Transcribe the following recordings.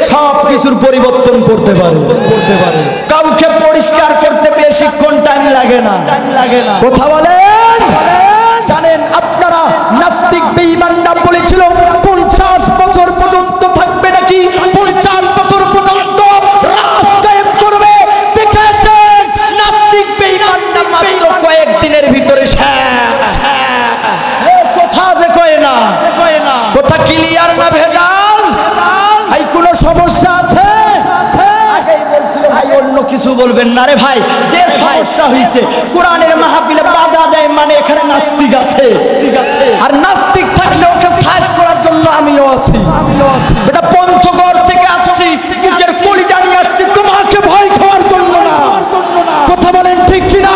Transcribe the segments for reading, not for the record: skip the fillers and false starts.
সব কিছুর পরিবর্তন করতে পারে। কাউকে পরিষ্কার করতে বেশিক্ষণ টাইম লাগে না। কথা বলেন। জানেন আপনারা নাস্তিক বেঈমানরা বলেছিল 50 বছর পর্যন্ত থাকবে নাকি, 50 বছর পর্যন্ত রাজ কায়েম করবে। দেখেছেন নাস্তিক বেঈমানরা মাত্র কয়েকদিনের ভিতরে শেষ। কথা যে কয় না, কথা ক্লিয়ার না ভেজাল? ভাই কোনো সমস্যা আছে? আগেই বলছিল ভাই অন্য কিছু বলবেন না রে ভাই। যে সমস্যা হয়েছে কোরআনের মাহফিলে বাধা দেয় মানে এখানে নাস্তিক আছে। আর নাস্তিক থাকলে ওকে সাইজ করার জন্য আমিও আছি। এটা পঞ্চগড় থেকে আসছি, বুকের কলিজা নিয়ে আসছি তোমাকে ভয় খাওয়ার জন্য না। কথা বলেন ঠিক কিনা?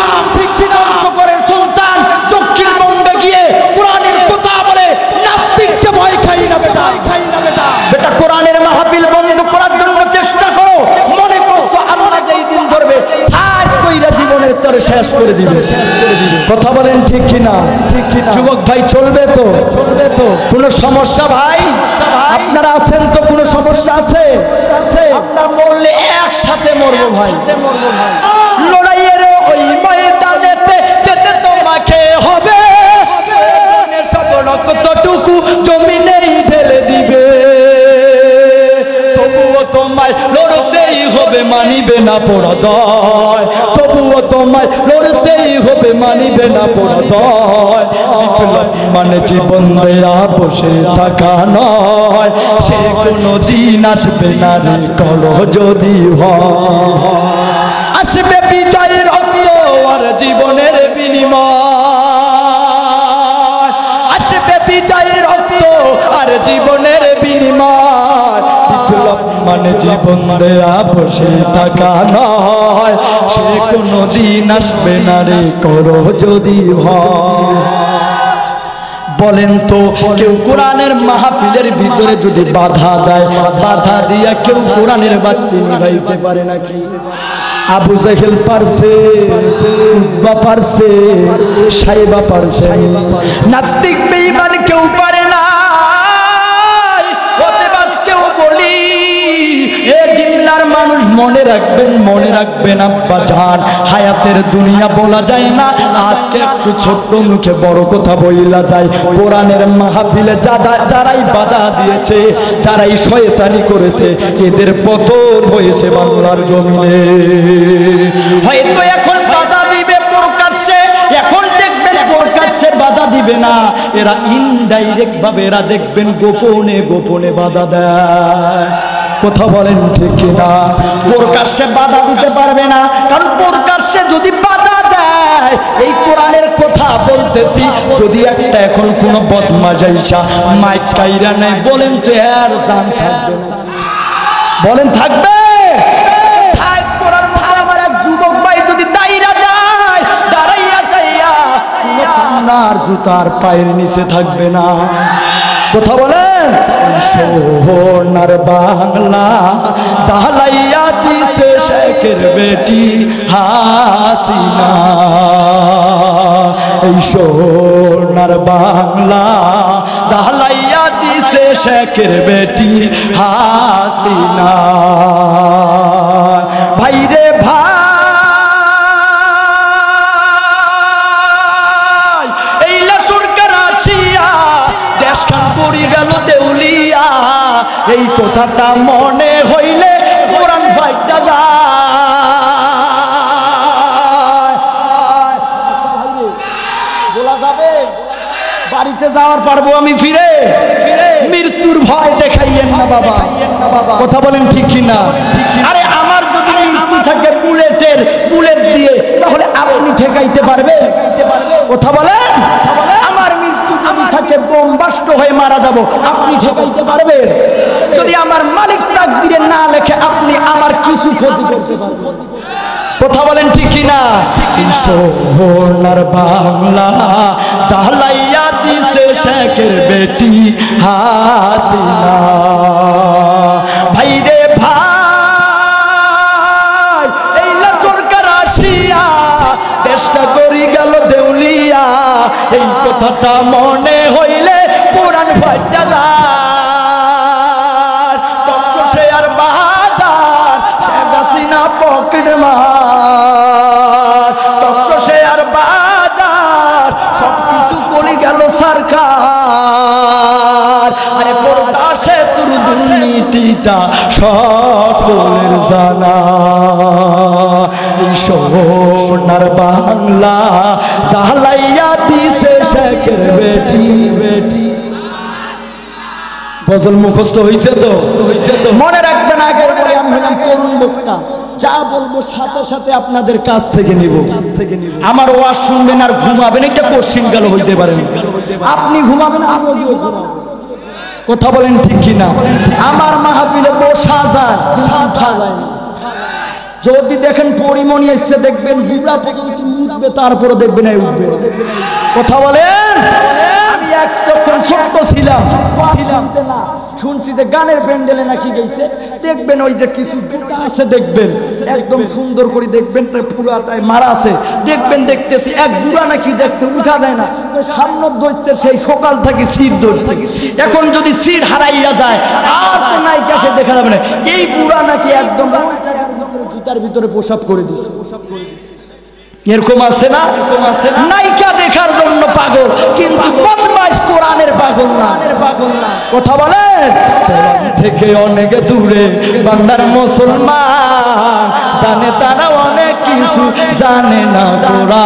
পঞ্চগড়ের সন্তান দক্ষিণবঙ্গে গিয়ে কোরআনের কথা বলে নাস্তিককে ভয় খাই না বেটা। বেটা কোরআনের মাহফিল বন্ধ করার জন্য চেষ্টা করো। মনে করছো আল্লাহ যেই দিন ধরবে সাইজ কইরা জীবনের তরে শেষ করে দিবে। কথা বলেন ঠিক কিনা? যুবক ভাই চলবে তো? কোনো সমস্যা ভাই? আপনারা আছেন তো? কোনো সমস্যা আছে? আপনার মরলে একসাথে মরবো ভাই। লড়াইয়ের ওই ময়দানেতে যেতে তোমাকে হবে, সব রক্তটুকু জমিনেই ঢেলে দিবে। তবুও তোমায় লড়তেই হবে, মানিবে না পরাজয়। তবুও তোমায় লড়তেই হবে, মানিবে না পরাজয়। বিপ্লব মানে জীবন দেয়া বসে থাকা নয়, সে কোনো দিন আসবে না রে করো যদি হয়। আসবে বিজয়ের রক্ত আর জীবনের বিনিময়, আসবে বিজয়ের রক্ত আর জীবনের বিনিময়। বিপ্লব মানে জীবন দেয়া বসে থাকা নয়, সে কোনো দিন আসবে না রে করো যদি ভয়। বলেন তো কেউ কোরআনের মাহফিলের ভিতরে যদি বাধা দেয়, বাধা দিয়া কেউ কোরআনের বাতি নিভাইতে পারে নাকি? আবু জাহেল পারছে, উতবা পারছে, সাইবা পারছে, নাস্তিক বেঈমান কেউ পারে না। কেউ বলি এ জিল্লার মানুষ মনে রাখবেন আব্বা জান, হায়াতের দুনিয়া বলা যায় না। আজকে একটু ছোট্ট মুখে বড় কথা বইলা যায়। কোরআনের মাহফিলে যারাই বাধা দিয়েছে, যারাই শয়তানি করেছে, এদের পতন হয়েছে বাংলার জমিনে। হয়তো এখন বাধা দিবে প্রকাশ্যে, এখন দেখবেন প্রকাশ্যে বাধা দিবে না, এরা ইনডাইরেক্ট ভাবে এরা দেখবেন গোপনে বাধা দেয়। কথা বলেন ঠিক কিনা? প্রকাশ্যে বাধা দিতে পারবে না, কারণ প্রকাশ্যে যদি বাধা দেয়, এই কোরআনের কথা বলতেছি, যদি একটা এখন কোন বদমাজাইছা মাইক কাইরা নাই, বলেন তো আর জান থাকবে? বলেন থাকবে? সাইজ করার পর আমার এক যুবক ভাই যদি দাঁড়াইয়া যায়, দাঁড়াইয়া যাইয়া সোনার জুতার পায়ের নিচে থাকবে না। কথা বলেন? সোনার বাংলা সালাইয়া দিছে শেখের বেটি হাসিনা। এই সোনার বাংলা সালাইয়া দিছে শেখের বেটি হাসিনা। ভাইরে ভাই, এইলা সরকার আসিয়া দেশখান করি গেল দেউলিয়া। এই কথাটা মনে হইলে কোরআন ফাইটা যায়। বলা যাবে? বাড়িতে যাওয়ার পারবো আমি ফিরে? মৃত্যুর ভয় দেখাইয়েন না বাবা। কথা বলেন ঠিক কিনা? আরে আমার যদি মৃত্যু থাকে বুলেট দিয়ে, তাহলে আপনি ঠেকাইতে পারবে? কথা বলেন? আমার মৃত্যু যদি থাকে বোমবাস্ট হয়ে মারা যাব, আপনি ঠেকাইতে পারবেন? যদি আমার মালিক তাকদিরে না লেখে, আপনি আমার কিছু ক্ষতি করতে পারবেন? কথা বলেন ঠিক কিনা? সোনার বাংলা সালাইয়া দিছে শেখের বেটি হাসিনা। ভাইরে ভাই, এইলা সরকার আসিয়া দেশটা করি গেল দেউলিয়া। এই কথাটা মনে হইলে পুরান ফাইটা যায়। সে আর মাটিটা সকলের জানা। এই সোনার বাংলা জ্বালাইয়া দিছে শেখের বেটি বেটি। গজল মুখস্থ হয়েছে তো? মনে রাখবেন, আগের পরে আমি হলাম তরুণ বক্তা, যা বলবো সাথে সাথে আপনাদের কাছ থেকে নিব। আমার ওয়াজ শুনবেন আর ঘুমাবেন, এটা কোশ্চিন গেল হইতে পারে। আপনি ঘুমাবেন, আমিও ঘুমাবো। কথা বলেন ঠিক কিনা? আমার মাহফিলে বসা যায়, সাজা যায় না। যদি দেখেন পরিমণি এসছে, দেখবেন বুড়া পর্যন্ত উঠবে, তারপরে দেখবেন এই উঠবে। কথা বলেন। আমি যখন ছোট্ট ছিলাম না, শুনছি যে গানের প্যান্ডেলে নাকি গেছে, দেখবেন ওই যে কিছু বুড়া আছে, দেখবেন একদম সুন্দর করে দেখবেন, পুরাটায় মারা আছে, দেখবেন দেখতেছি এক বুড়া নাকি দেখতে উঠা যায় না, সামনে ধরছে, সেই সকাল থেকে সিট ধরছে। এখন যদি সিট হারাইয়া যায় আর তো নায়িকাকে দেখা যাবে না, এই বুড়া নাকি একদম গিটার ভিতরে প্রসাব করে দিচ্ছে। এরকম আছে না? নায়িকা দেখার জন্য পাগল, কিন্তু বদমাইশ কোরআনের পাগল না। কথা বলেন। কোরআন থেকে অনেক দূরে বাংলার মুসলমান, জানে তারা অনেক কিছু, জানে না কোরআন।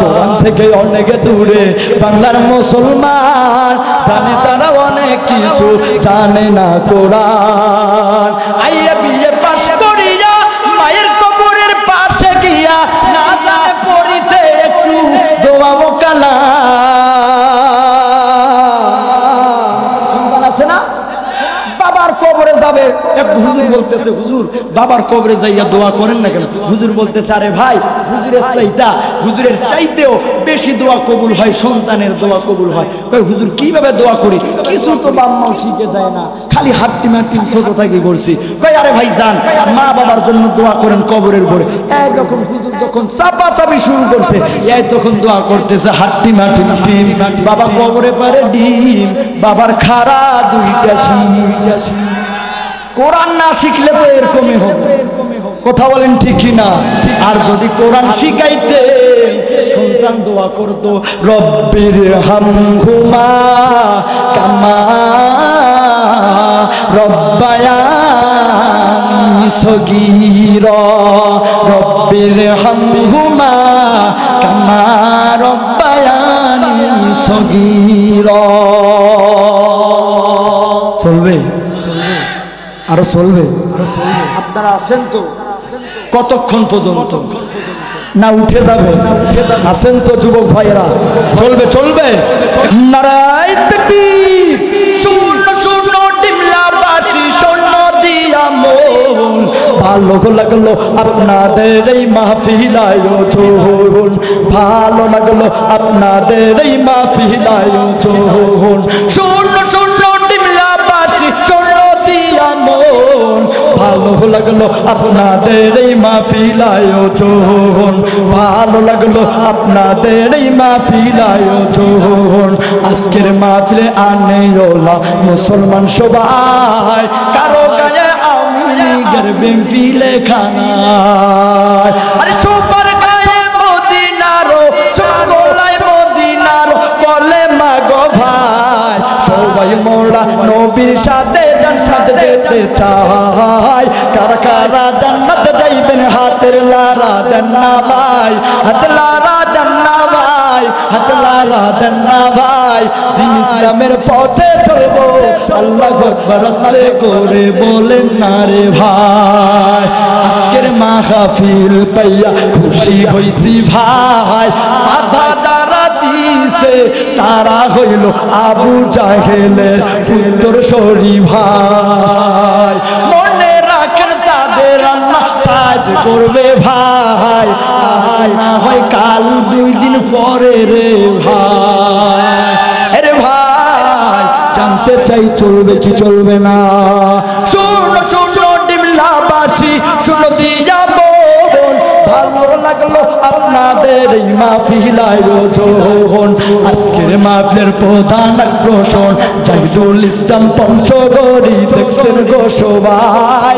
কোরআন থেকে অনেক দূরে বাংলার মুসলমান, জানে তারা অনেক কিছু, জানে না কোরআন। আইয়া বিয়ে পাশ করিয়া মায়ের কবরের পাশে গিয়া না জানে পড়িতে একটু দোয়া ও কালাম। আছে না? বাবার কবরে যাবে, এক হুজুর বলতেছে, হুজুর বাবার কবরে যাইয়া দোয়া করেন না কেন? হুজুর বলতেছে, আরে ভাই, হুজুরের চাইতেও বেশি দোয়া কবুল হয়, সন্তানের দোয়া কবুল হয়। কই হুজুর কিভাবে দোয়া করি? কিছু তো বাম্মাও শিখে যায় না, খালি হাট্টি মাটি ছোট থাকি করছি। কই আরে ভাই যান, মা বাবার জন্য দোয়া করেন কবরের পরে। এই যখন হুজুর যখন চাপাচাপি শুরু করছে, এই তখন দোয়া করতেছে হাট্টি মাটি ডিম, বাবা কবরে পারে ডিম, বাবার খাড়া দুইটা শিম। কোরআন না শিখলে তো এরকমই হবে। কথা বলেন ঠিক কিনা? আর যদি কোরআন শিখাইতে সন্তান দোয়া করতো, রব্বির হামহুমা কামা রব্বায়ানি সগীরা, রব্বির হামহুমা কামা রব্বায়ানি সগীরা। চলবে? আরো চলবে? আপনারা আছেন তো? কতক্ষণ পর্যন্ত না উঠে যাবে? আছেন তো যুবক ভাইয়েরা? চলবে চলবে। নারায় তাকবীর, শূন্য শূন্য ডিমলাবাসী শূন্য দিয়া মন, ভালো লাগলো আপনাদের এই মাহফিল আয়োজন, ভালো লাগলো আপনাদের এই মাহফিল আয়োজন। শূন্য শূন্য ডিমলাবাসী শূন্য দিয়া মন, ভালো লাগলো আপনাদের এই মাহফিল আয়োজন, ভালো লাগলো আপনাদের এই মাহফিল আয়োজন। আজকের মাহফিলে আনেওলা মুসলমান সবাই, কারো গায়ে আওয়ামী লীগের বিএনপি লেখা নাই। আরে সবার গায়ে মদিনারও, সকলায় মদিনার কলেমা গো ভাই, সবাই মোরা নবীর সাথে জান্নাত যেতে চাই। কারা কারা জান্নাত যাইবেন হাতের লারা দেন না ভাই, হাত লারা দেন না ভাই, হাত লারা দেন না ভাই। দিন ইসলামের পথে চলবো, আল্লাহু আকবার সারে করে বলেন না রে ভাই। আজকের মাহফিল পাইয়া খুশি হইছি ভাই, মাথা দ্বারা দিছে তারা হইল আবু জাহেলের উত্তরসূরি ভাই। মনে রাখেন তাদের আল্লাহ সাজ করবে ভাই, না হয় কাল 2 দিন পরে রে ভাই। আরে ভাই জানতে চাই চলবে কি চলবে না? শূন্য শূন্য ডিমলাবাসী শুনো দিয়া মন, ভালো লাগলো আপনাদের এই মাহফিল আয়োজন। আজকের মাহফিলের প্রধান আকর্ষণ জাহিদুল ইসলাম পঞ্চগড়ি, দেখছেন গো সবাই।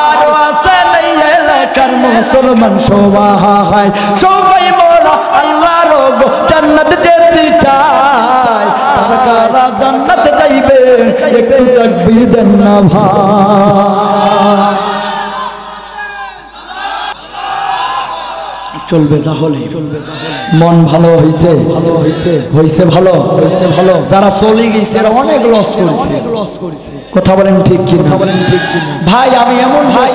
আরো আছেন এই এলাকার মুসলমান সবাই, সবাই মোরা আল্লাহর জান্নাত যেতে চায়। কারা কারা জান্নাত যাইবে একটু তাকবীর দেন না ভাই। চলবে তাহলে, মন ভালো হয়েছে, ভালো হয়েছে, হয়েছে ভালো, হয়েছে ভালো। যারা চলে গেছে অনেক লস করেছে, কথা বলেন ঠিক কি না? বলেন ঠিক কি না? ভাই আমি এমন ভাই,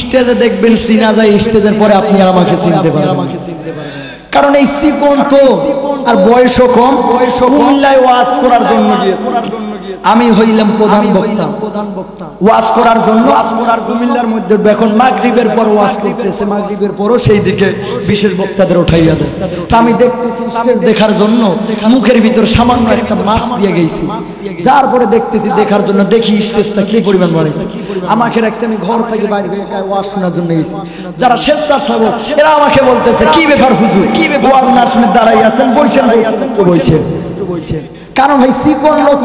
স্টেজে দেখবেন চিনা যায়, স্টেজের পরে আপনি আমাকে চিনতে পারবেন, কারণ এই চিকন তো আর বয়সও কম, কুমিল্লায় ওয়াজ করার জন্য গিয়েছে। আমি হইলাম প্রধান বক্তা, ওয়াজ করার জন্য কুমিল্লার মধ্যে এখন মাগরিবের পর ওয়াজ করতেছে, মাগরিবের পরও সেই দিকে বিশেষ বক্তাদের উঠাইয়া দেয়। তা আমি দেখতেছি স্টেজ দেখার জন্য মুখের ভিতর সামান্য একটা মাস্ক দিয়ে গেছি, যার পরে দেখতেছি দেখার জন্য, দেখি স্টেজটা কি পরিমাণ বাড়াইছে। আমাকে রাখছে, আমি ঘর থেকে বাইরে ওয়াজ শোনার জন্য গেছি। যারা স্বেচ্ছাসেবক এরা আমাকে বলতেছে কি ব্যাপার হুজুর, কি ব্যাপার ওয়াজ না শুনে দাঁড়াই আছেন, বলছেন বলছেন। কারণ ভাই চিকন লোক,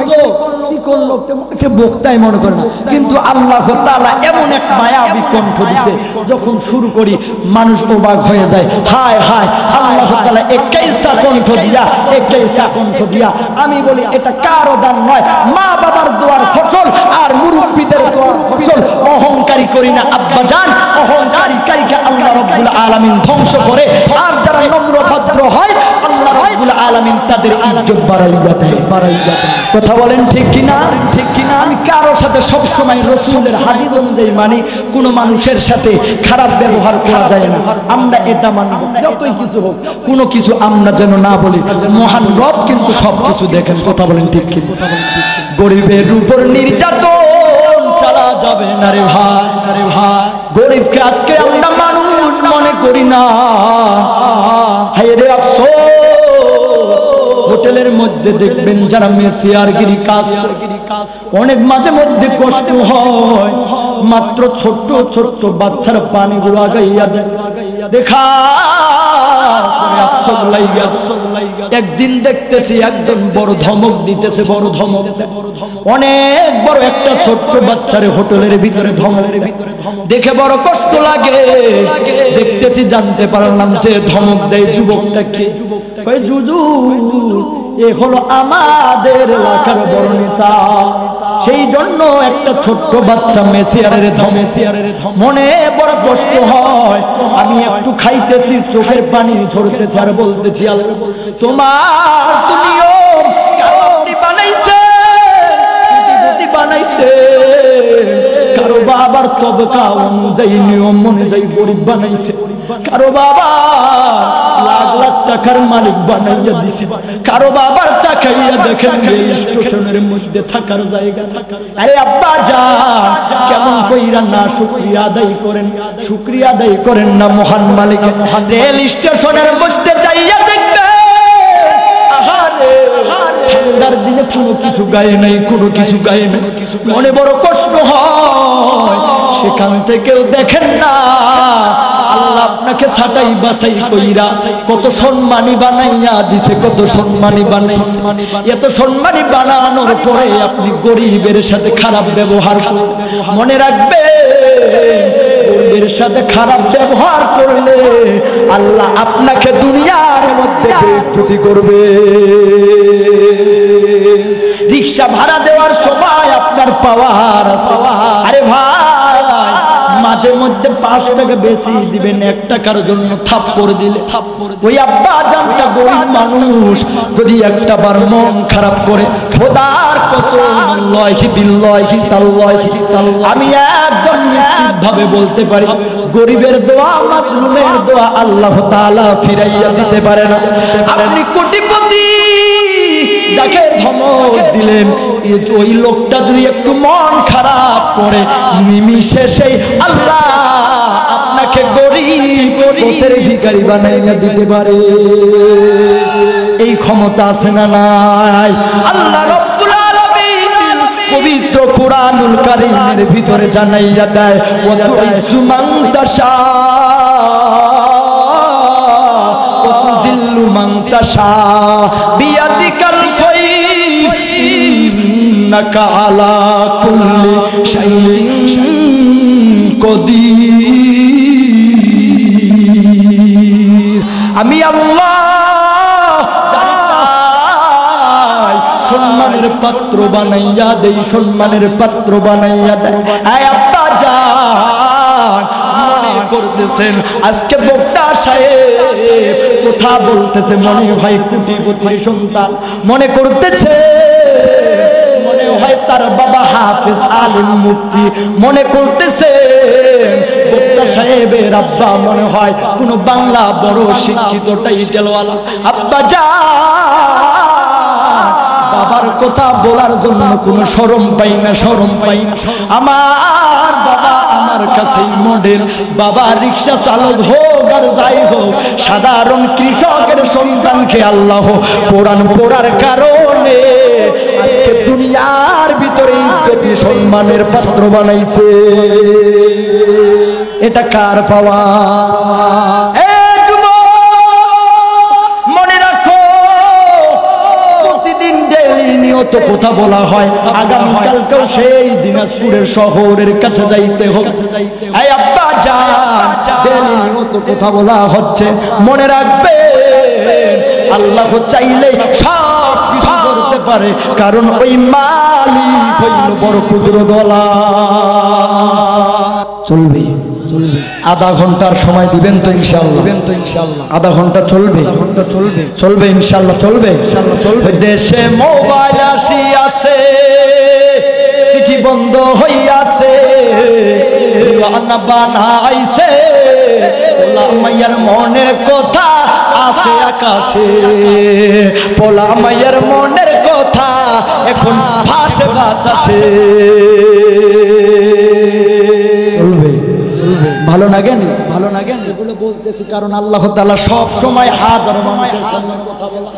চিকন লোক তো বক্তাই মনে করে না, কিন্তু আল্লাহ তাআলা এমন এক মায়াবী কণ্ঠ দিছে, যখন শুরু করি মানুষ অবাক হয়ে যায়। হায় হায়, আল্লাহ তাআলা একাইসা কণ্ঠ দিয়া, আমি বলি এটা কারো দান নয়, মা বাবার দোয়ার ফসল আর মুরব্বিদের দোয়ার ফসল। অহংকারী করি না আব্বা জান, অহংকারী কারীকে আল্লাহ রাব্বুল আলামিন ধ্বংস করে, আর যারা নম্র ভদ্র হয় আল্লাহ রাব্বুল আলামিন তাদের ইজ্জত বাড়াইয়া দেয়। কথা বলেন ঠিক কিনা? ঠিক কিনা? আমি কারোর সাথে সবসময় রাসূলের হাদিস অনুযায়ী মানি, কোনো মানুষের সাথে খারাপ ব্যবহার করা যায় না, আমরা এটা মানব। যতই কিছু হোক, কোনো কিছু আমরা যেন না বলি। মহান রব কিন্তু সবকিছু দেখেন। কথা বলেন ঠিক কিনা? গরিবের উপর নির্যাতন চালা যাবে না রে ভাই, গরিবকে আজকে আমরা মানুষ মনে করি না। হায় রে আফসোস, হোটেলের মধ্যে দেখবেন যারা মেসিয়ারগিরি কাজ, অনেক মাঝে মধ্যে কষ্ট হয়, মাত্র ছোট্ট ছোট্ট বাচ্চার পানিগুলো আগাইয়া দেখা। একদিন দেখতেছি একজন বড় ধমক দিতেছে, বড় ধমক, অনেক বড় একটা ছোট্ট বাচ্চারে হোটেলের ভিতরে ধমক দেখে বড় কষ্ট লাগে। দেখতেছি, জানতে পারলাম যে ধমক দেয় যুবকটা কে। এ হলো আমাদের এলাকার বড় নেতা। সেই জন্য একটা ছোট্ট বাচ্চা মেসিয়ারের মনে বড় কষ্ট হয়। আমি একটু খাইতেছি, চোখের পানি ঝরতেছে, আর বলতেছি আল্লাহ তোমার তুমিও বানাইছে, কারো বাবার তবকা অনুযায়ী নিয়ম অনুযায়ী গরিব বানাইছে, কারো বাবা লাখ লাখ টাকার মালিক বানাইয়া দিছে, কারো বাবার তাকাইয়া দেখেন স্টেশনের মধ্যে থাকার জায়গা। আরে আব্বা জান, কেমন কইরা না শুকরিয়া আদায় করেন, শুকরিয়া আদায় করেন না মহান মালিকের। রেল স্টেশনের মধ্যে যাইয়া দেখবেন ঠান্ডার দিনে কোনো কিছু গায়ে নাই, কোনো কিছু গায়ে নাই, মনে বড় কষ্ট হয়। সেখান থেকেও দেখেন না আল্লাহ আপনাকে ছাটাই বাছাই কইরা কত সম্মানী বানাইয়া দিছে, কত সম্মানী বানাইছে। এত সম্মানী বানানোর পরে আপনি গরিবের সাথে খারাপ ব্যবহার করেন। মনে রাখবে, গরিবের সাথে খারাপ ব্যবহার করলে আল্লাহ আপনাকে দুনিয়ার মধ্যে বেইজ্জতি করবে। রিকশা ভাড়া দেওয়ার সময় আপনার পাওয়ার আছে। আরে ভাই, মাঝে মধ্যে 5 টাকা বেশি দিবেন, 1 টাকার জন্য থাপ্পড় দিলে ওই আব্বা জানটা গরিব মানুষ যদি একটা বার মন খারাপ করে, খোদার কসম আল্লাহি বিল্লাহি তাল্লাহি আমি একদম নিশ্চিত ভাবে বলতে পারি, গরিবের দোয়া, মাজলুমের দোয়া আল্লাহ তাআলা ফিরাইয়া দিতে পারে না। আপনি কোটিপতি যাকে ধমক দিলেন, ওই লোকটা যদি একটু মন খারাপ করে, নিমিষে সেই আল্লাহ আপনাকে গরিব পথের ভিখারি বানাইয়া দিতে পারে। এই ক্ষমতা আছে না নাই? আল্লাহ রাব্বুল আলামিন পবিত্র কুরআনুল কারীমের ভিতরে জানাইয়া দেয়, ওয়া তুইজ্জু মান তাশা ওয়া তুযিল্লু মান তাশা বিয়াদিকাল খায়র ইন্নাকা আলা কুল্লি শাইইন কদির। আমি আল্লাহ সম্মানের পাত্র বানাইয়া দেই, সম্মানের পাত্র বানাইয়া দেয়। আয় আব্বা জান, মনে করতেছেন আজকে বক্তা সাহেব কথা বলতেছে, মনে হয় কোটিপতির সন্তান, মনে করতেছে মনে হয় তার বাবা হাফেজ আলিম মুফতি, মনে করতেছে বক্তা সাহেবের আব্বা মনে হয় কোন বাংলা বড় শিক্ষিত টাইটেলওয়ালা। আব্বা জান, বাবার কথা বলার জন্য কোনো শরম পাই না, শরম পাই না। আমার বাবা আমার কাছেই মডেল, বাবা রিক্সা চালক হোক আর যাই হোক, সাধারণ কৃষকের সন্তানকে আল্লাহ কোরআন পড়ার কারণে আজকে দুনিয়ার ভিতরে ইজ্জতি সম্মানের পাত্র বানাইছে। এটা কার পাওয়া? তো কথা বলা হয়, আগামীকালকেও সেই দিনাজপুরের শহরের কাছে যাইতে হবে। এই আব্বা জান, দিনও তো কথা বলা হচ্ছে, মনে রাখবে আল্লাহ চাইলে সব কিছু করতে পারে, কারণ ওই মালিক হইল বড় ক্ষুদ্র গলা। চলবে চলবে, আধা ঘন্টার সময় দিবেন তো ইনশাআল্লাহ? দিবেন তো ইনশাআল্লাহ? আধা ঘন্টা চলবে, ঘন্টা চলবে, চলবে ইনশাআল্লাহ, চলবে ইনশাআল্লাহ, চলবে। দেশে মোবাইল আসিয়াছে, চিঠি বন্ধ হইয়াছে, দিওয়ানা বানাইছে, পোলা মাইয়ার মনের কথা আসে আকাশে, পোলা মাইয়ার মনের কথা এখন ভাসে বাতাসে। চলবে, ভালো লাগেনি? ভালো লাগেনি? এগুলো বলতেছি কারণ আল্লাহ তাআলা সব সময় হাজার মানুষের সামনে কথা বলা,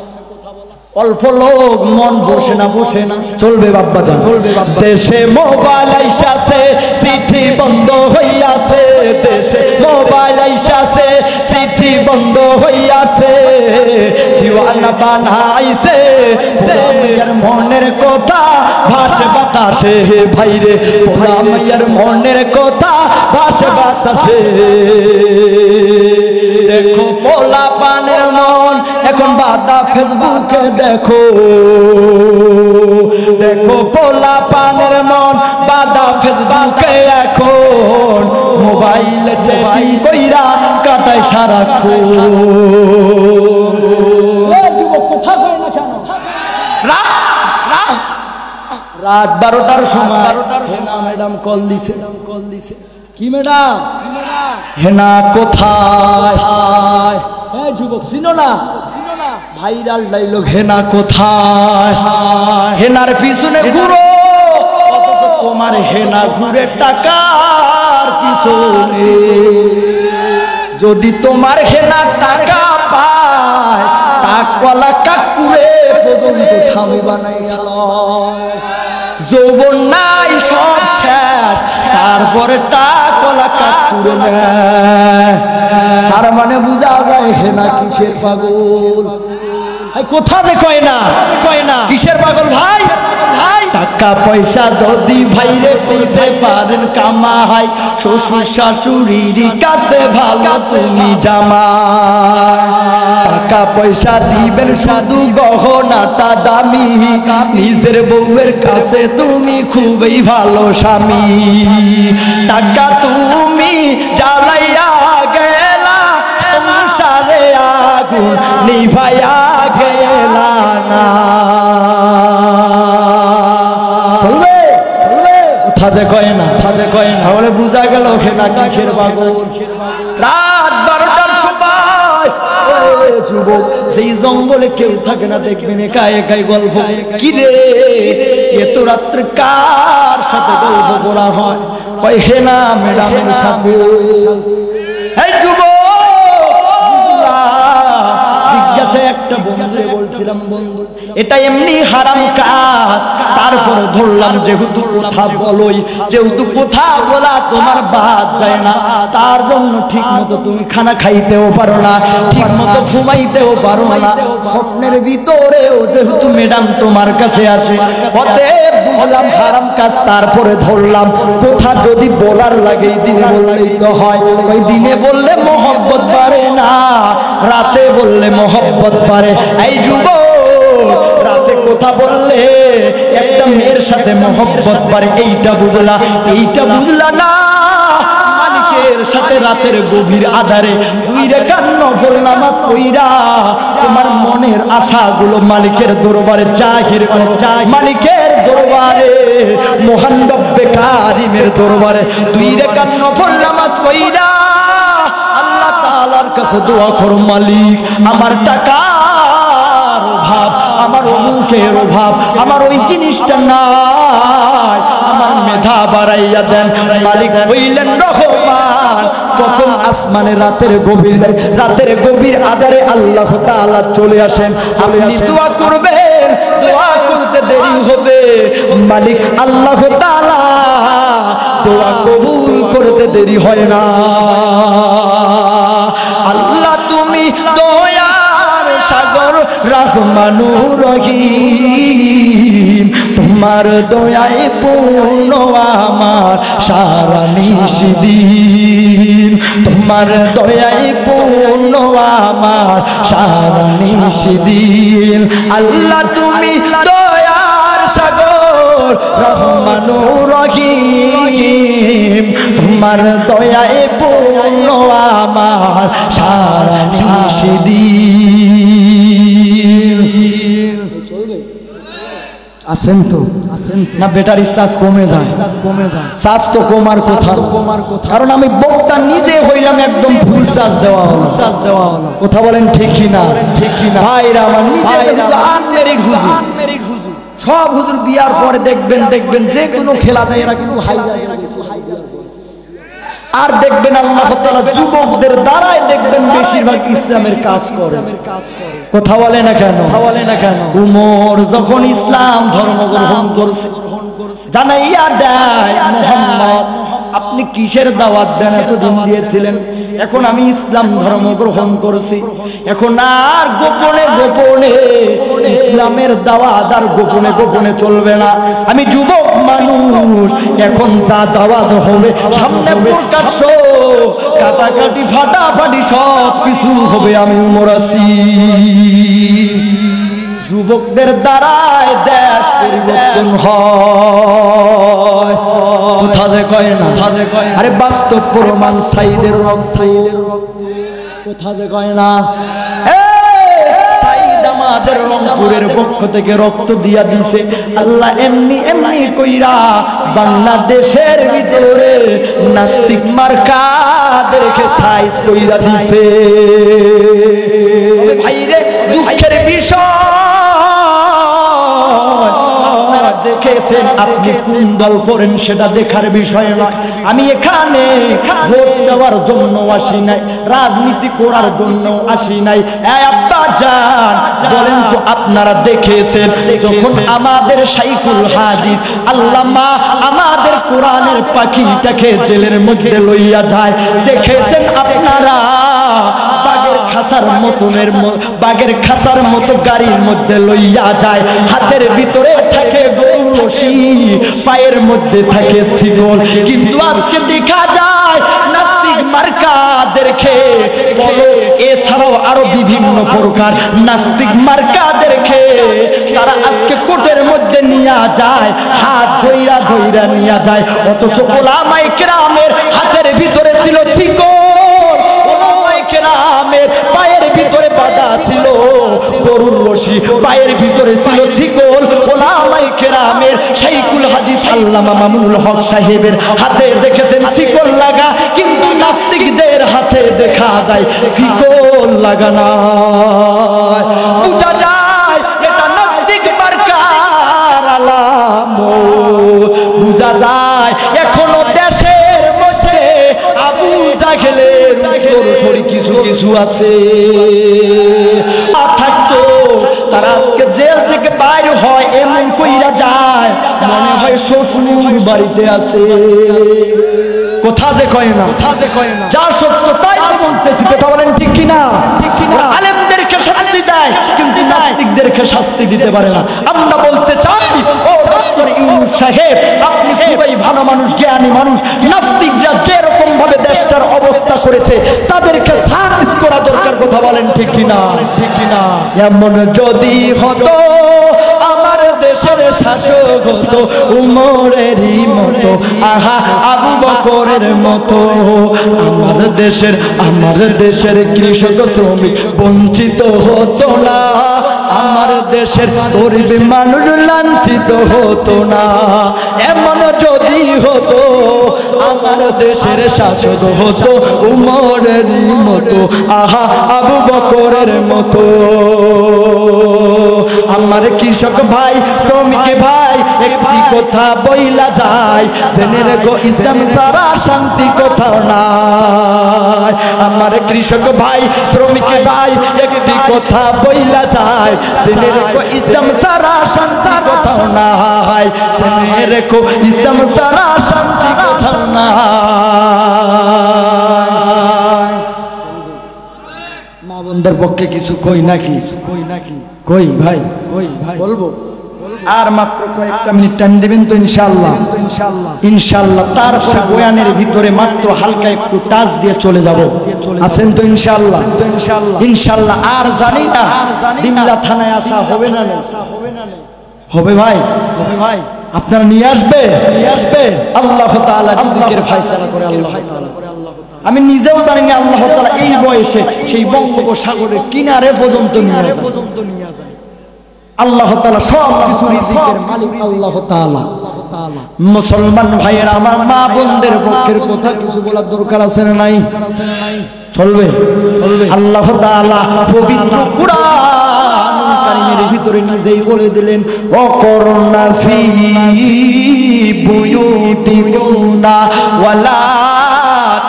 অল্প লোক মন বসে না, বসে না। চলবে বাবা জান, চলবে বাবা। দেশে মোবাইল আইসাছে, চিঠি বন্ধ হইয়াছে, দেশে মোবাইল আইসাছে, চিঠি বন্ধ হইয়াছে, দিওয়ানা বানাইছে, পোলা মনের কথা ভাসে বাতাসে, ভাইরে পোলা মাইয়ার মনের কথা ভাসে বাতাসে। দেখো পোলা পানের মন এখন বাদা ফেসবুকে, দেখো দেখো পোলা পানের মন বাদা ফেসবুকে, এখন মোবাইলে চ্যাটিং কইরা কাটায় সারাক্ষণ। কথা কয় না কেন? রাত 12টার সময় ম্যাডাম কল দিছে, কি ম্যাডাম? হেনা কোথায়? হ্যাঁ যুবক, চিনো না? ভাইরাল ডায়লগ, হেনা কোথায়? হেনার পিছনে ঘুরো, অথচ তোমার হেনা ঘুরে টাকার পিছনে। যদি তোমার হেনা টাকা পায়, টাকওয়ালা কাকুরে পর্যন্ত স্বামী বানাইয়া লয়। যৌবন নাই, সব শেষ, তারপরে টাকওয়ালা কাকুরে নেয়। তার মানে বুঝা যায় হেনা কিসের পাগল। কোথা যে কয় না, কয় না কিসের পাগল ভাই? ভাই টাকা পয়সা যদি ভাইরে করতে পারেন কামাই, শ্বশুর শাশুড়ির কাছে ভালো তুমি জামাই। টাকা পয়সা দিবেন শুধু গহনাটা দামি, নিজের বউয়ের কাছে তুমি খুবই ভালো স্বামী। টাকা তুমি জ্বালাইয়া গেলা, সংসারে আগুন নিভাইয়া গেলা না। থাজে কয় না, থাজে কয় না, তাহলে বুঝা গেল হেনা কিসের পাগল। রাত 12টার সময় যুবক, সেই জঙ্গলে কেউ থাকে না, দেখবেন একা একাই গল্প। কি রে এত রাত্রে কার সাথে গল্প করা হয়? ওই হেনা ম্যাডামের সাথে। এই যুবক জিজ্ঞাসা একটা বন্ধু বলছিলাম, বন্ধু এটা এমনি হারাম কাজ, তারপরে ধরলাম যেহেতু কথা বলোই, যেহেতু কথা বলা তোমার বাদ যায় না, তার জন্য ঠিক মতো তুমি খানা খাইতেও পারো না, ঠিক মতো ঘুমাইতেও পারো না, স্বপ্নের ভিতরেও যেহেতু ম্যাডাম তোমার কাছে আসে, অতএব বুঝলাম হারাম কাজ, তারপরে ধরলাম কথা যদি বলার লাগে দিনে বললেই তো হয়। ওই দিনে বললে মহব্বত বাড়ে না, রাতে বললে মহব্বত বাড়ে। এই যুবক রাতে হাতে কথা বললে একটা মেয়ের সাথে মহব্বত বাড়ে, এইটা বুঝলা না। মালিকের সাথে রাতের গভীর আধারে 2 রাকাত নফল নামাজ পড়া তোমার মনের আশাগুলো মালিকের দরবারে জাহির করো। মালিকের দরবারে, মহান রব্বে কারিমের দরবারে 2 রাকাত নফল নামাজ পড়া আল্লাহ তাআলার কাছে দোয়া করো, মালিক আমার টাকার অভাব, আমার অমুকের অভাব, আমার ওই জিনিসটা নাই, আমার মেধা বাড়াইয়া দেন। মালিক হইলেন রহমান। প্রথম আসমানে রাতের গভীর আধারে আল্লাহ তাআলা চলে আসেন। আপনি দোয়া করবেন, দোয়া করতে দেরি হবে, মালিক আল্লাহ তাআলা দোয়া কবুল করতে দেরি হয় না। আল্লাহ তুমি দয়ার সাগর, রহমানুর রহিম, তোমার দয়ায় পূর্ণ আমার সারা নিশিদিন, তোমার দয়ায় পূর্ণ আমার সারা নিশিদিন। আল্লাহ তুমি দয়ার সাগর, রহমানুর রহিম, তোমার দয়ায় পূর্ণ আমার সারা নিশিদিন। আসেন তো না, ব্যাটারি চার্জ কমে যায়, চার্জ তো কমার কথা। কারণ আমি বক্তা নিজে হইলাম একদম ফুল চার্জ দেওয়া হলো। কথা বলেন ঠিক কি না? ভাইরা আমার নিজে আনমেরিট হুজুর, সব হুজুর বিয়ার পরে দেখবেন যে কোনো খেলা দেয় এরা কিন্তু হাই যায়। আর দেখবেন আল্লাহ তাআলা যুবকদের দ্বারাই দেখবেন বেশিরভাগ ইসলামের কাজ করে। কথা বলে না কেন? উমর যখন ইসলাম ধর্ম গ্রহণ করছে, জানাইয়া দেয় মুহাম্মদ আপনি কিসের দাওয়াত দেন, এতদিন দিয়েছিলেন, এখন আমি ইসলাম ধর্ম গ্রহণ করছি, এখন আর গোপনে ইসলামের দাওয়াত আর গোপনে চলবে না। আমি যুবক মানুষ, এখন যা দাওয়াত হবে সামনে প্রকাশ্য, কাটাকাটি ফাটাফাটি সব কিছু হবে। আমি উমর আছি। যুবকদের দ্বারাই দেশ পরিবর্তন হয়, কথা যে কয় না। আরে বাস্তব প্রমাণ সাইদের রক্ত, কথা যে কয় না। আমাদের রংপুরের পক্ষ থেকে রক্ত দিয়া দিছে আল্লাহ। এমনি কইরা বাংলাদেশের ভিতরে নাস্তিক মার্কাদেরকে সাইজ কইরা দিছে। ভাইরে দুঃখের বিষয়, দেখেছেন আপনি কোন দল করেন সেটা দেখার বিষয় নয়। আমি এখানে ভোট চাওয়ার জন্য আসি নাই, রাজনীতি করার জন্য আসি নাই। আব্বা জান বলেন তো, আপনারা দেখেছেন যখন আমাদের শাইখুল হাদিস আল্লামা আমাদের কোরআনের পাখিটাকে জেলের মধ্যে লইয়া যায়, দেখেছেন আপনারা বাগের খাঁচার মতো গাড়ির মধ্যে লইয়া যায়, হাতের ভিতরে থাকে রশি, পায়ের মধ্যে থাকে শিকল। কিন্তু আজকে দেখা যায় নাস্তিক মার্কাদেরকে বলো, এছাড়াও আরো বিভিন্ন প্রকার নাস্তিক মার্কাদেরকে তারা আজকে কোর্টের মধ্যে নিয়ে যায়, হাত ধইরা নিয়ে যায়। অথচ ওলামায়ে কেরামের হাতের ভিতরে ছিল শিকল, ওলামায়ে কেরামের পায়ের ভিতরে বাঁধা ছিল গরুর রশি, পায়ের ভিতরে ছিল শিকল। ওলামায়ে কেরামের শাইখুল হাদিস আল্লামা মামুনুল হক সাহেবের হাতে দেখেছেন শিকল লাগা, কিন্তু নাস্তিকদের হাতে দেখা যায় শিকল লাগা না। বুঝা যায় এটা নাস্তিক মার্কার আলামত, বুঝা যায় এখনো দেশের মধ্যে আবু জাহেলের সরি কিছু আছে। থাকতো তারা আজকে জেল থেকে বাইরে হয়, এমন কইরা যায় মনে হয় শ্বশুর বাড়িতে আছে। কথা যে কয় না, যা সত্য তাই বলতেছি। কথা বলেন ঠিক কিনা? আলেমদেরকে শাস্তি দেয় কিন্তু নাস্তিকদেরকে শাস্তি দিতে পারে না। আমরা বলতে চাই, ও ডক্টর ইউনূস সাহেব, আপনি খুবই ভালো মানুষ, জ্ঞানী মানুষ। নাস্তিকরা যেরকম ভাবে দেশটার অবস্থা করেছে তাদেরকে সার্ভিস করা দরকার। কথা বলেন ঠিক কিনা? এমন যদি হতো শাসক হতো উমরেরই মতো, আহা আবু বকরের মতো। আমার দেশের কৃষক শ্রমিক বঞ্চিত হতো না, আমার দেশের গরিব মানুষ লাঞ্ছিত হতো না। এমন যদি হতো আমার দেশের শাসক হতো উমরেরই মতো, আহা আবু বকরের মতো। আমার কৃষক ভাই শ্রমিক ভাই একটি কথা বইলা যায়, জেনে রেখো ইসলাম ছাড়া শান্তি কোথাও নাই। আমার কৃষক ভাই শ্রমিক ভাই একটি কথা বইলা যায়, জেনে রেখো ইসলাম ছাড়া শান্তি কোথাও নাই। জেনে রেখো ইসলাম ছাড়া শান্তি কোথাও নাই। মা বোনদের পক্ষে কিছু কই নাকি? কই ভাই বলবো? আর মাত্র কয়েকটা মিনিট টাইম দিবেন তো ইনশাআল্লাহ? ইনশাআল্লাহ। তারপরে বয়ানের ভিতরে মাত্র হালকা একটু টাচ দিয়ে চলে যাব। আছেন তো ইনশাআল্লাহ? ইনশাআল্লাহ। আর জানি না ডিমলা থানায় আসা হবে না? হবে ভাই? আপনারা নিয়ে আসবে? আল্লাহ তাআলা রিজিকের ফয়সালা করে আল্লাহ তাআলা। আমি নিজেও জানি না আল্লাহ তাআলা এই বয়সে সেই বঙ্গোপসাগরের কিনারে পর্যন্ত নিয়ে যায়। আল্লাহ তাআলা সব কিছু রিজিকের মালিক আল্লাহ তাআলা। মুসলমান ভাইয়েরা, আমার মা বোনদের পক্ষের কথা কিছু বলার দরকার আছে না নাই? চলবে। আল্লাহ তাআলা পবিত্র কুরআন কারীমের ভিতরে নিজেই বলে দিলেন, ওয়াকরনা ফি বুয়ুতিকুন্না ওয়ালা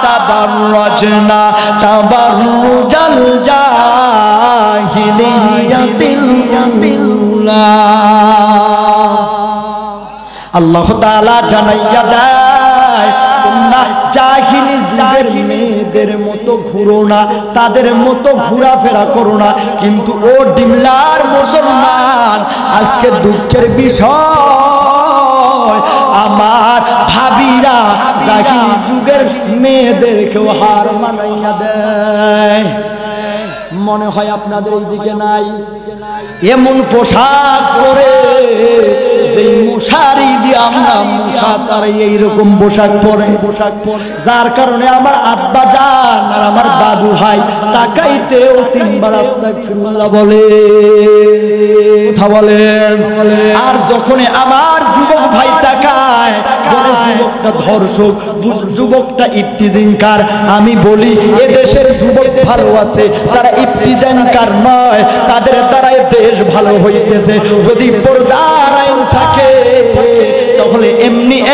তাবাররাজনা তাবাররুজাল জাহিলিয়াতিল উলা। আল্লাহ তাআলা জানাইয়া দেয়, তোমরা জাহিলি যুগের মেয়েদের মতো ঘুরো না, তাদের মতো ঘোরাফেরা করো না। কিন্তু ও ডিমলার মুসলমান, আজকে দুঃখের বিষয় আমার ভাবিরা জাহিলি যুগের মেয়েদেরকেও হার মানাইয়া দেয়। মনে হয় আপনাদের এই দিকে নাই? এমন পোশাক পরে যেই মশারি দিয়ে আমরা মশা তারাই এইরকম পোশাক পরে, যার কারণে আমার আব্বা জান আর আমার দাদু ভাই তাকাইতেও তিনবার আস্তাগফিরুল্লাহ বলে। কথা বলেন? আর যখন আমার যুবক ভাই তাকায় বলে যুবকটা ধর্ষক, যুবকটা ইফতিজিংকার, আমি বলি এদেশের যুবক ভালো আছে, তারা ইফতিজিংকার নয়, তাদের দ্বারাই দেশ ভালো হইতেছে। যদি পর্দার আইন থাকে তাহলে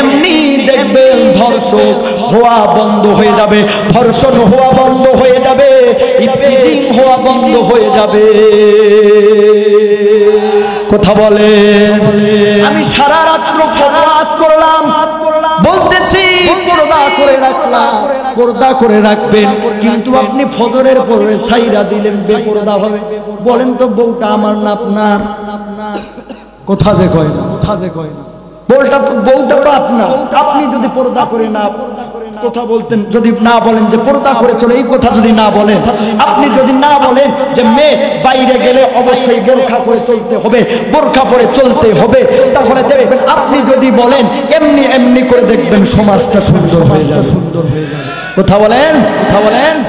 এমনি দেখবেন ধর্ষক হওয়া বন্ধ হয়ে যাবে, ধর্ষণ হওয়া বন্ধ হয়ে যাবে, ইফতিজিং হওয়া বন্ধ হয়ে যাবে। কথা বলেন? আমি সারা রাত্র ওয়াজ করলাম, বলতেছি পর্দা করে রাখবেন, কিন্তু আপনি ফজরের পরে ছাইরা দিলেন বেপর্দা হবে। বলেন তো বউটা আমার না আপনার? কথা যে কয় না। বউটা তো আপনার। আপনি যদি পর্দা করে না কথা বলতেন, যদি না বলেন যে পর্দা করে চলে, এই কথা যদি না বলেন, আপনি যদি না বলেন যে মেয়ে বাইরে গেলে অবশ্যই বোরখা করে চলতে হবে, বোরখা পরে চলতে হবে, তাহলে দেখবেন আপনি যদি বলেন এমনি করে দেখবেন সমাজটা সুন্দর হয়ে যাবে। কথা বলেন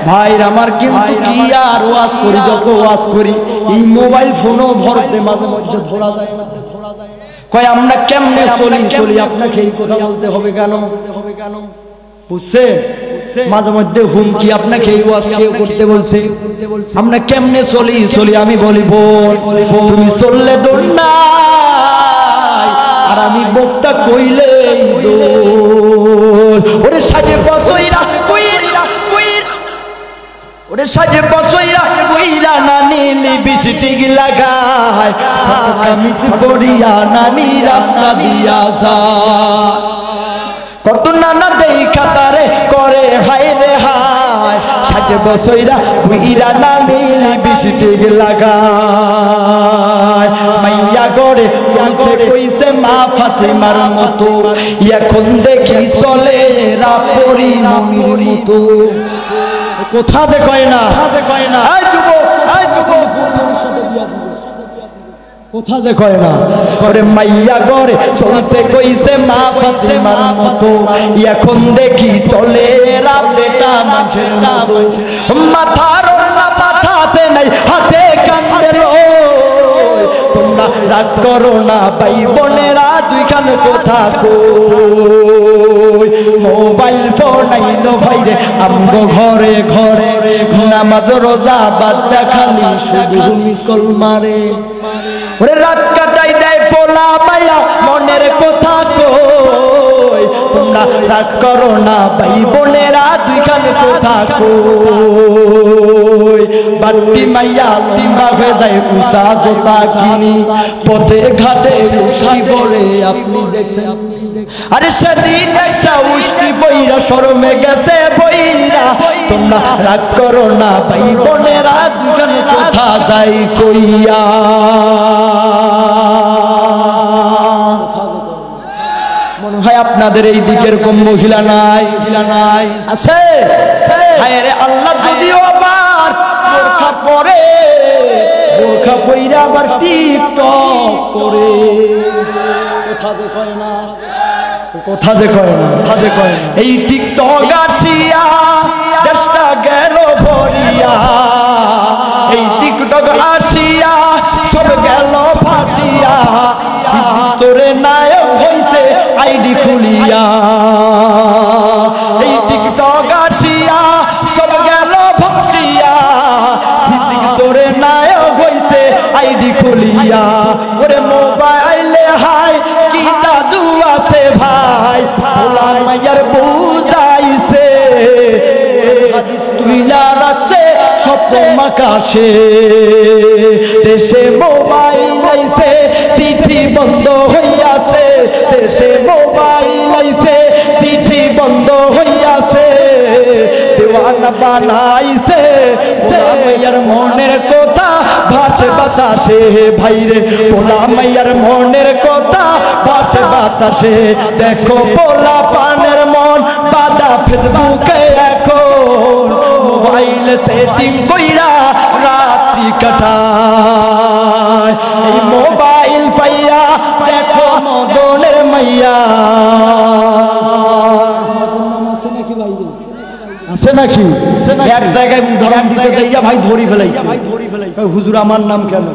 ভাইর আমার। কিন্তু কি আর ওয়াজ করি, যত ওয়াজ করি এই মোবাইল ফোনও ভরতে মাঝে মধ্যে ধরা যায়। কয় আমরা কেমনে চলি, আপনাকে এই কথা বলতে হবে কেন? বুঝছেন? মাঝে মধ্যে হুমকি, আপনাকে এই ওয়াজ কেউ করতে বলছে? আমরা কেমনে চলি? আমি বলি তুমি চললে দৌড় নাই, আর আমি বক্তা কইলেই দৌড়। ওরে 60 বছইরা কইরা না নীলি বৃষ্টিক লাগায়, কামিজ পরিয়া নানি রাস্তা দিয়া যায়। কত নানা দেখা তারে করে হায় রে হায়, 60 বছইরা কইরা না নীলি বৃষ্টিক লাগায়। মাইয়া গড়ে কইছে মা ফাতেমার মতো, এখন দেখি চলে রাপরি মনির মতো। কথা যে কয় না। কথা যে কয় না করে মাইয়া গরে চলতে কইছে মা ফাতেমার মতো এখন দেখি চলে এরা বেটা মানুষের মতো মাথার না মাথাতে নাই হাতে কান্দে তোমরা রাগ করো না ভাই বোনেরা দুইখান কথা কই মোবাইল ফোন আইলো ভাইরে আমগো ঘরে ঘরে নামাজ রোজা বাদ খালি শুধু মিস কল মারে ওরে রাত কাটাই দেয় পোলা মায়া মনের কথা কই তোমরা রাগ করো না ভাই বোনেরা দুইখান কথা কই বাড়তি মাইয়া লম্বা হয়ে যায় উষা জোতা কিনি পথে ঘাটে উষ্টি পড়ে আপনি দেখছেন আরে সেদিন একটা উষ্টি বইরা শরমে গেছে বইরা তোমরা রাগ করো না ভাই বোনেরা দুইখান কথা যাই কইয়া মনে হয় আপনাদের এই দিকের কম মহিলা নাই আছে হায় রে আল্লাহ যদিও আবার বোরখা পরে বোরখা পইরা আবার টিকটক করে কথা যে কয় না এই টিকটক আসিয়া দেশটা গেল ভরিয়া এই টিকটক আসিয়া সব গেল ফাঁসিয়া তোরে নায়ক হইছে আইডি খুলিয়া এই টিকটক আসিয়া সব গেল ফাঁসিয়া সিদ্দিক তোরে নায়ক হইছে আইডি খুলিয়া ওরে মোবাইলে হাই কি জাদু আছে ভাই ভোলা মাইয়ার বুঝাইছে তুইলা রাখছে সপ্তম আকাশে দেশে মোবাইল আইছে চিঠি বন্ধ হইয়াছে দেশে মোবাইল আইছে চিঠি বন্ধ হইয়াছে দেওয়ানা বানাইছে ভোলা মাইয়ার মনের কথা ভাসে বাতাসে ভাইরে ভোলা মাইয়ার মনের কথা ভাসে বাতাসে দেখো পোলা পানের মন বাদা ফেসবুকে এখন মোবাইল সেটিং কইরা রাত্রি কাটায় এই মোবাইল পাইয়া দেখো মদনের মাইয়া আছে নাকি এক জায়গায় ধরম দিতে যাইয়া ভাই ধরি ফেলাইছে হুজুর আমার নাম কেন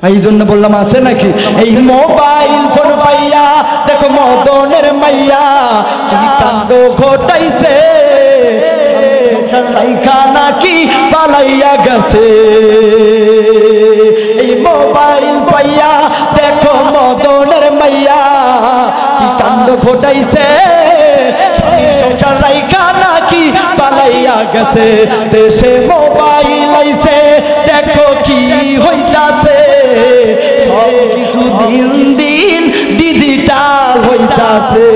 এই জন্য বললাম আছে নাকি এই মোবাইল ফোন পাইয়া দেখো মদনের মাইয়া কি কাণ্ড ঘটাইছে নাকি পালাইয়া গেছে এই মোবাইল পাইয়া দেখো মদনের মাইয়া কি কাণ্ড ঘটাইছে সংসার রাইখা নাকি পালাইয়া গেছে দেশে মোবাইল আইছে দেখো কি হইতাছে সব কিছু দিন দিন ডিজিটাল হইতাছে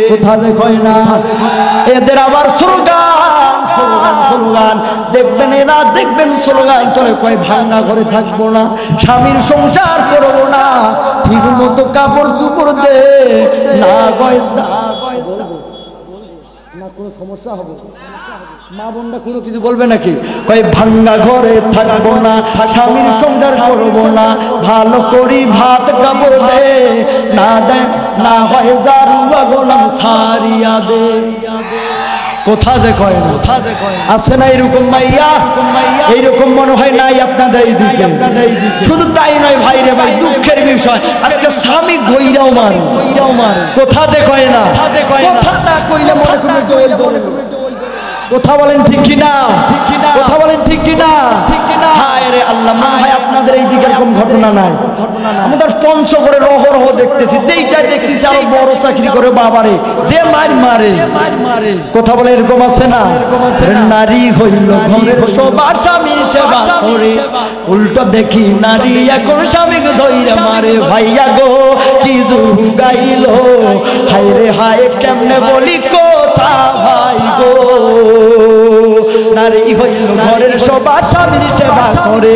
কথা যে কয় না এদের আবার স্লোগান দেখবেন এরা দেখবেন স্লোগান তোরে কয় ভাঙা ঘরে থাকবো না স্বামীর সংসার করবো না ঠিক মতো কাপড় চুপড় দে না কয় না কোনো সমস্যা হবে মা বোনরা কোনো কিছু বলবে নাকি কয় ভাঙ্গা ঘরে থাকবো না স্বামীর সংসার করবো না ভালো করি ভাত কাপড় দে না দে না হয় জারুয়া গোলাম সারিয়া দে কথা যে কয় না আছে না এরকম মাইয়া এইরকম মনে হয় নাই আপনাদের এই দিকে শুধু তাই নয় ভাই রে ভাই দুঃখের বিষয় আজকে স্বামী ঘইরাও মারে কথা যে কয় না কথাটা কইলে মনে করে কথা বলেন ঠিক কিনা কথা বলেন ঠিক কিনা হায় রে আল্লাহ মনে হয় আপনাদের এই দিকে এরকম ঘটনা নাই আমাদের পঞ্চগড়ে রহরহ দেখতেছি যেইটা দেখতেছি আরো বড় চাকরি করে বাবারে যে মারে কথা বলে এরকম আছে না নারী হইল ঘরের সবার স্বামীর সেবা করে উল্টো দেখি নারী এখন স্বামীকে ধইরা মারে ভাইয়া গো কি জুগাইলো হায় রে হায় কেমনে বলি কথা ভাই গো নারী হইল ঘরের সবার স্বামীর সেবা করে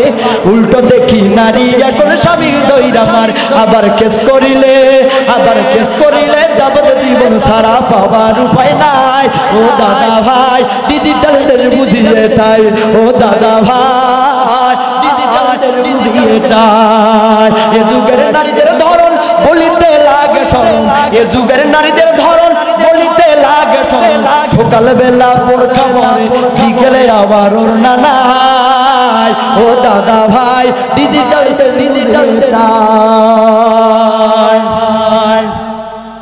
উল্টো দেখি নারী এখন স্বামীর দইরা মার আবার কেস করিলে যাবত জীবন সারা পাওয়ার উপায় নাই ও দাদা ভাই ডিজিটাল বুঝিয়ে তাই ও দাদা ভাই ডিজিটাল এটাই এ যুগের নারীদের ধরন বলিতে লাগে শরম এ যুগের নারীদের ধরন বলিতে লাগে শরম সকালবেলা বোরখা পরে বিকেলে আবার ওড়না নাই ও দাদা ভাই ডিজিটাল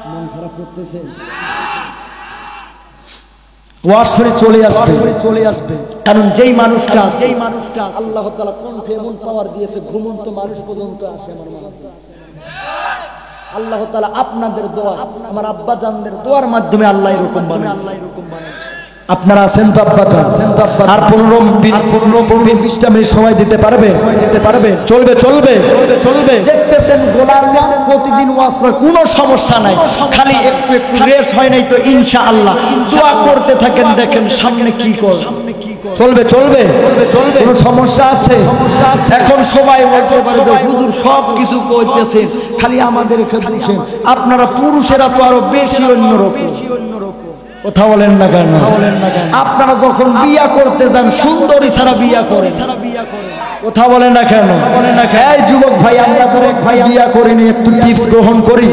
মন খারাপ করতেছে ওয়াজ শুনে চলে আসবে কারণ যেই মানুষটা আল্লাহ তাআলা কণ্ঠে এমন পাওয়ার দিয়েছে ঘুমন্ত মানুষ পর্যন্ত আসে আমার মাঝে আল্লাহ তাআলা আপনাদের দোয়া আমার আব্বা জানদের দোয়ার মাধ্যমে আল্লাহ এরকম বানাইছে আপনারা আছেন তো আব্বা জান আর 15-20টা মিনিট সময় দিতে পারবে চলবে দেখতেছেন গোলাম প্রতিদিন ওয়াজ করে কোনো সমস্যা নাই খালি একটু রেস্ট হয় নাই তো ইনশাআল্লাহ দোয়া করতে থাকেন দেখেন সামনে কি করে চলবে কোনো সমস্যা আছে এখন সবাই বলতে পারে যে হুজুর সব কিছু কইতেছেন খালি আমাদেরকে বলছেন আপনারা পুরুষেরা তো আরো বেশি অন্যরকম কথা বলেন না কেন আপনারা যখন বিয়া করতে যান সুন্দরী ছাড়া বিয়া করে কথা বলেন না কেন এই যুবক ভাই আমরা যারা ভাই বিয়া করিনি একটু টিপস গ্রহণ করি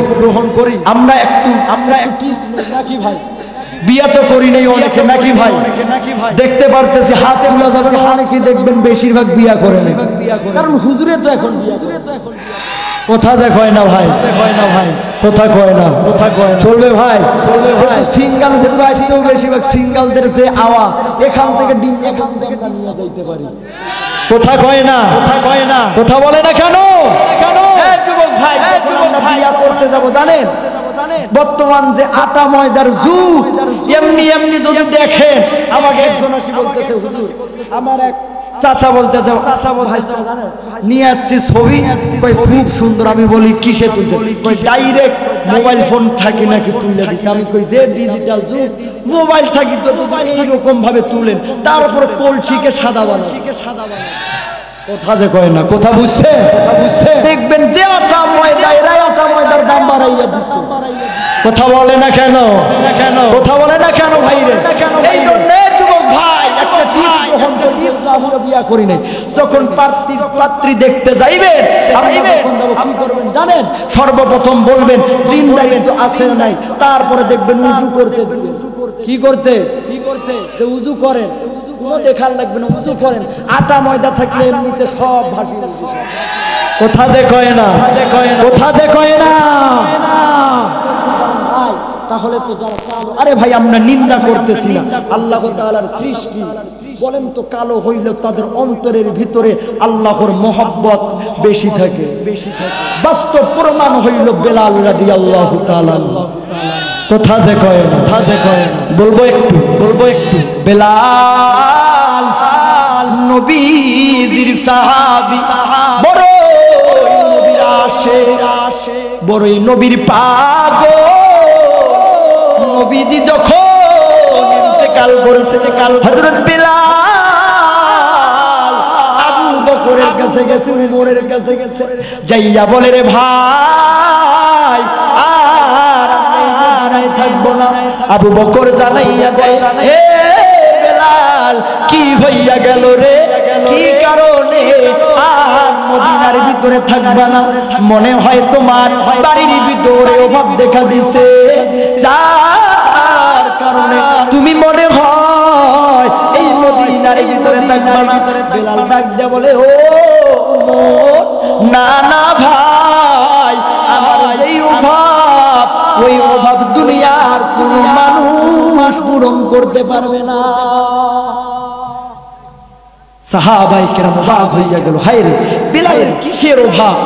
আমরা একটু টিপস নাকি ভাই বিয়া তো করি নাই অনেকে নাকি ভাই দেখতে পারতেছি হাত তোলা যাবে অনেকে দেখবেন বেশিরভাগ বিয়া করে না কারণ হুজুরে তো এখন কথা যে কয় না ভাই কথা কয় না চলবে ভাই সিঙ্গেল হুজুর আসতেও বেশিরভাগ সিঙ্গেলদের যে আওয়াজ এখান থেকে নিয়ে যাইতে পারি কথা কয় না কথা বলে না কেন যুবক ভাই বিয়া করতে যাবো জানেন বর্তমান যে আটা ময়দার যুগ এমনি যদি দেখেন আমাকে একজন আসি বলতেছে হুজুর আমার এক চাচা বলতেছে নিয়ে আসছি ছবি খুব সুন্দর আমি বলি কিসে তুলছে ডাইরেক্ট মোবাইল ফোন থাকি নাকি তুলে দিছে আমি কই যে ডিজিটাল যুগ মোবাইল থাকি তো এইরকম ভাবে তুলেন তারপরে কলসিকে সাদা বানান কথা যে কয় না কথা বুঝছে দেখবেন যে আটা ময়দা এরা আটা ময়দার দাম বাড়াইয়া দিচ্ছে কথা বলে না কেন ভাই রে এই জন্য যুবক ভাই একটা টিপস গ্রহণ করে বিয়া করি নাই যখন পাত্রী দেখতে যাইবেন কি করবেন জানেন সর্বপ্রথম বলবেন দিনদারি তো আছে নাই তারপরে দেখবেন উযু করতে কি করতে যে উযু করেন কোনো দেখার লাগবে না উযু করেন আটা ময়দা থাকলে এমনিতে সব ভাসি কথা যে কয় না তাহলে তো যারা কালো আরে ভাই আমরা নিন্দা করতেছি না আল্লাহ তাআলার সৃষ্টি বলেন তো কালো হইলে তাদের অন্তরের ভিতরে আল্লাহর মহব্বত বেশি থাকে বাস্তব প্রমাণ হইল বেলাল রাদিয়াল্লাহু তাআলা কথা যে কয় না বলবো একটু বেলাল নবীর সাহাবী বড়ই নবীর পাগল নবীজি যখন ইন্তেকাল করেছে হযরত বিলাল আবু বকরের কাছে গেছে উমরের কাছে গেছে যাইয়া বলে রে ভাই আর আমি থাকবো না আবু বকর জানাইয়া দেয় হে বেলাল কি হইয়া গেল রে কি কারণে আর মদিনার ভিতরে থাকবা না মনে হয় তোমার বাড়ির ভিতরে অভাব দেখা দিছে যার কারণে তুমি মনে হয় এই মদিনার ভিতরে থাকবা না বেলাল ডাক দিয়ে বলে ও না ভাই আমার এই অভাব ওই অভাব দুনিয়ার কোন মানুষ পূরণ করতে পারবে না সাহাবায়ে কেরাম অবাক হইয়া গেল হায় রে বেলালের কিসের অভাব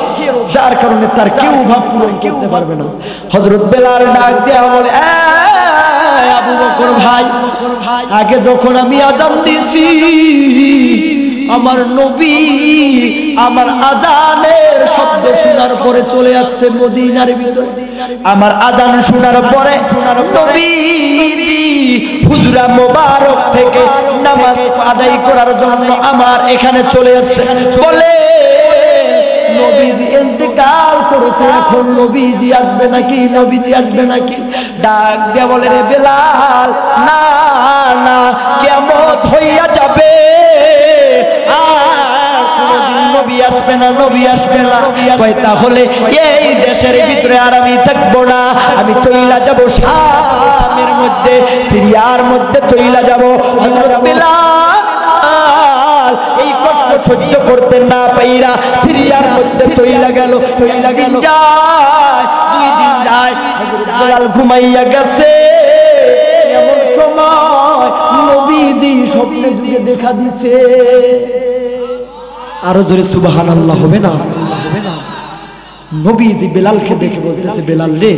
যার কারণে তার কেউ অভাব পূরণ করতে পারবে না হযরত বেলাল ডাক দেয়া বলে আবু বকর ভাই আগে যখন আমি আযান দিছি আমার নবী আমার আযানের শব্দ শোনার পরে চলে আসছে মদিনার ভিতরে আমার আযান শোনার পরে নবীজি হুজরা মোবারক থেকে নামাজ আদায় করার জন্য আমার এখানে চলে আসছে বলে নবীজি ইন্তেকাল করেছে এখন নবীজি আসবে নাকি ডাক দিয়ে বলে রে বেলাল না কিয়ামত হইয়া যাবে আর কোনদিন নবী আসবে না, নবী আসবে না। কয় তাহলে এই দেশের ভিতরে আর আমি থাকবো না, আমি চইলা যাব শামের মধ্যে, সিরিয়ার মধ্যে চইলা যাব। হযরত বিলাল এই কষ্ট সহ্য করতে না পাইরা সিরিয়ার মধ্যে চইলা গেল। চইলা গেল যায়, 2 দিন যায়, বিলাল ঘুমাইয়া গেছে। এমন সময় নবীজি স্বপ্নে যুগে দেখা দিছে। আরো জোরে সুবহানাল্লাহ হবে না? নবীজি বেলালকে দেখে বলতেছে, বেলাল রে,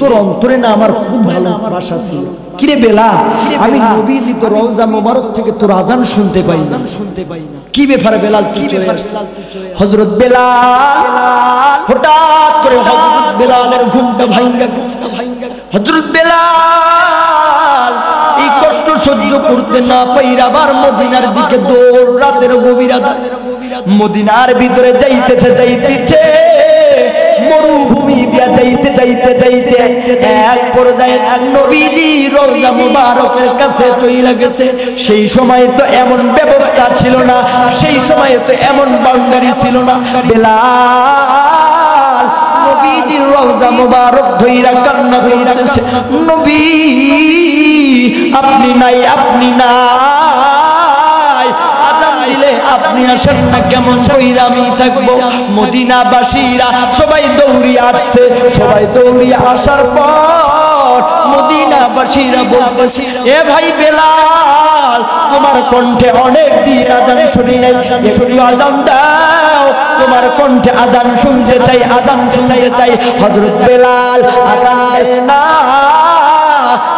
তোর অন্তরে না আমার খুব ভালোবাসা ছিল। কিরে বেলাল, আমি নবীজি তো রওজা মোবারক থেকে তোর আজান শুনতে পাই না। কি ব্যাপার বেলাল, কি চলে আসছে? হযরত বেলাল হঠাৎ করে হযরত বেলালের ঘুমটা ভাঙা গেছে। হযরত বেলাল এই কষ্ট সহ্য করতে না পাইরা আবার মদিনার দিকে দৌড়, রাতের গভীরতা মদিনার ভিতরে যাইতেছে যাইতেছে, মরুভূমি দিয়া যাইতে যাইতে যাইতে এক পর্যায়ে নবীজি রওজা মুবারকের কাছে চইলা গেছে। সেই সময় তো এমন ব্যবস্থা ছিল না, সেই সময় তো এমন বাউন্ডারি ছিল না। বেলাল নবীজির রওজা মুবারক ধইরা কান্না করতেছে, নবী আপনি নাই, আপনি নাই, আজান দিলে আপনি আসেন না, কেমন কইরা আমি থাকবো? মদিনাবাসীরা সবাই দৌড়িয়ে আসছে। সবাই দৌড়িয়ে আসার পর মদিনাবাসীরা বলতেছে, এ ভাই বেলাল, তোমার কণ্ঠে অনেক দিন আজান শুনি নাই, একটু আজান দাও, তোমার কণ্ঠে আজান শুনতে চাই, আজান শুনতে চাই। হযরত বেলাল আজান দেয় না।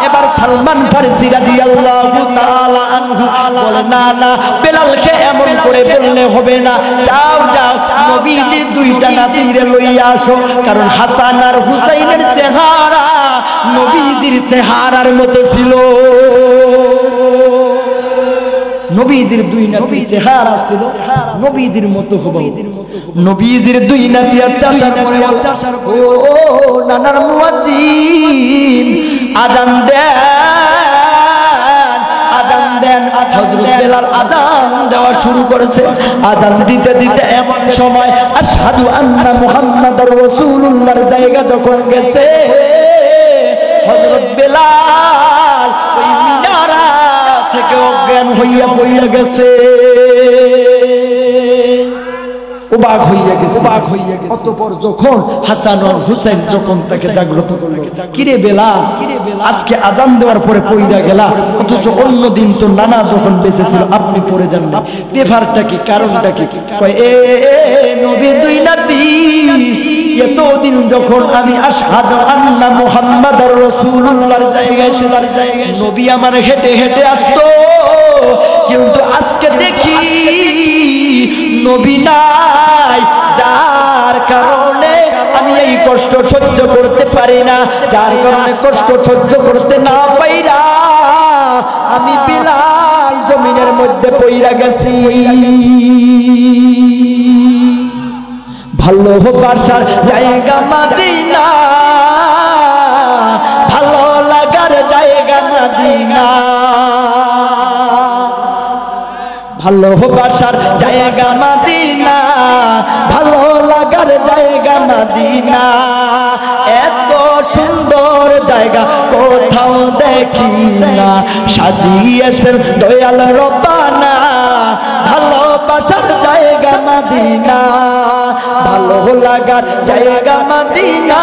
এবার সালমান ফারসি রাদিয়াল্লাহু তাআলা আনহু বলে, না না, বেলালকে এমন করে বললে হবে না, যাও যাও নবীজির 2টা নাতিরে লইয়া আসো। কারণ হাসান আর হুসাইনের চেহারা নবীজির চেহারার মতো ছিল। নবীজির 2 নাতির চেহারা ছিল নবীজির মতো হুবহু। নবীজির 2 নাতি চাচার পরে ও নানার মুয়াজ্জিন আজান দেন, আজান দেন। হযরত বেলাল আজান দেওয়া শুরু করেছে। আজান দিতে দিতে এমন সময় আশহাদু আন্না মুহাম্মাদুর রাসূলুল্লাহর জায়গা যখন গেছে, হযরত বেলাল ওই মিনারা থেকে অজ্ঞান হইয়া পড়ে গেছে। অবাক হইয়া গেছে। অতঃপর যখন হাসান আর হুসাইন যখন তাকে জাগ্রত করলো, কিরে বেলাল, আজকে আজান দেওয়ার পরে পইরা গেলা, অথচ অন্য দিন তো নানা যখন বেঁচে ছিল আপনি পড়ে যান না, ব্যাপারটা কি, কারণটা কি? কয় এ নবী 2 নাতি, এতদিন যখন আমি আশহাদু আন্না মুহাম্মাদুর রাসূলুল্লাহর জায়গায় ছিলাম, নবী আমার হেঁটে হেঁটে আসতো, কিন্তু আজকে দেখি নবী নাই, যার কারণে আমি এই কষ্ট সহ্য করতে পারি না, যার কারণে কষ্ট সহ্য করতে না পাইরা আমি বিলাল জমিনের মধ্যে পইরা গেছি। ভালোবাসার জায়গা মদিনা, ভালো লাগার জায়গা মদিনা, ভালোবাসার জায়গা মদিনা, ভালো লাগার জায়গা মদিনা। এত সুন্দর জায়গা কোথাও দেখি না, সাজিয়েছেন দয়াল রব্বানা, ভালোবাসার জায়গা মদিনা, ভালো লাগার জায়গা মদিনা।